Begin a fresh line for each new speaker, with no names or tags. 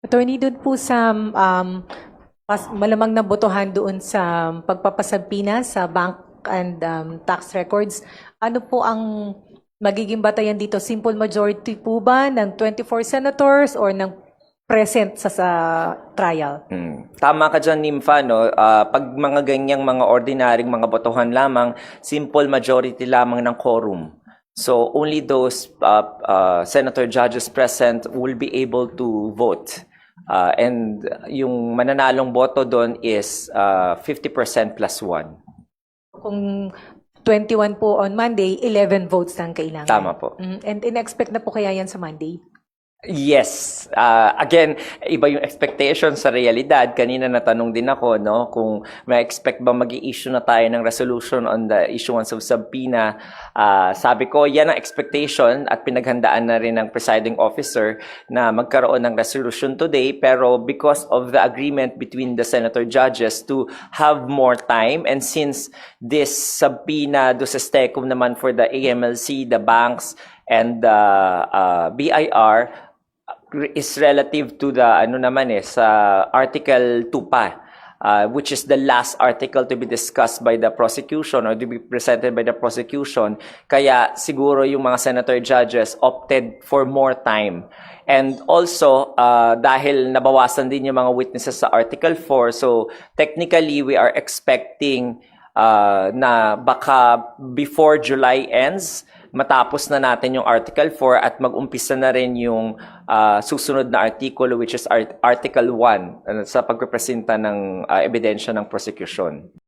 Attorney, doon po sa malamang nabotohan doon sa pagpapasabina sa bank and tax records, ano po ang magiging batayan dito? Simple majority po ba ng 24 senators or ng present sa trial?
Tama ka dyan, Nympha, no? Pag mga ganyang mga ordinaryong mga botohan lamang, simple majority lamang ng quorum. So only those senator judges present will be able to vote. And yung mananalong boto doon is 50% plus 1.
Kung 21 po on Monday, 11 votes lang kailangan.
Tama po.
And in-expect na po kaya yan sa Monday?
Yes. Again, iba yung expectation sa realidad. Kanina natanong din ako, no, kung may expect ba mag-i-issue na tayo ng resolution on the issuance of subpoena. Sabi ko, yan ang expectation at pinaghandaan na rin ng presiding officer na magkaroon ng resolution today. Pero because of the agreement between the senator judges to have more time, and since this subpoena do sa STECUM naman for the AMLC, the banks, and the BIR, is relative to the sa Article 2 pa, which is the last article to be discussed by the prosecution or to be presented by the prosecution. Kaya siguro yung mga senator judges opted for more time. And also, dahil nabawasan din yung mga witnesses sa Article 4, so technically we are expecting na baka before July ends, matapos na natin yung Article 4 at mag-umpisa na rin yung susunod na artikulo, which is Article 1 sa pagrepresenta ng ebidensya ng prosecution.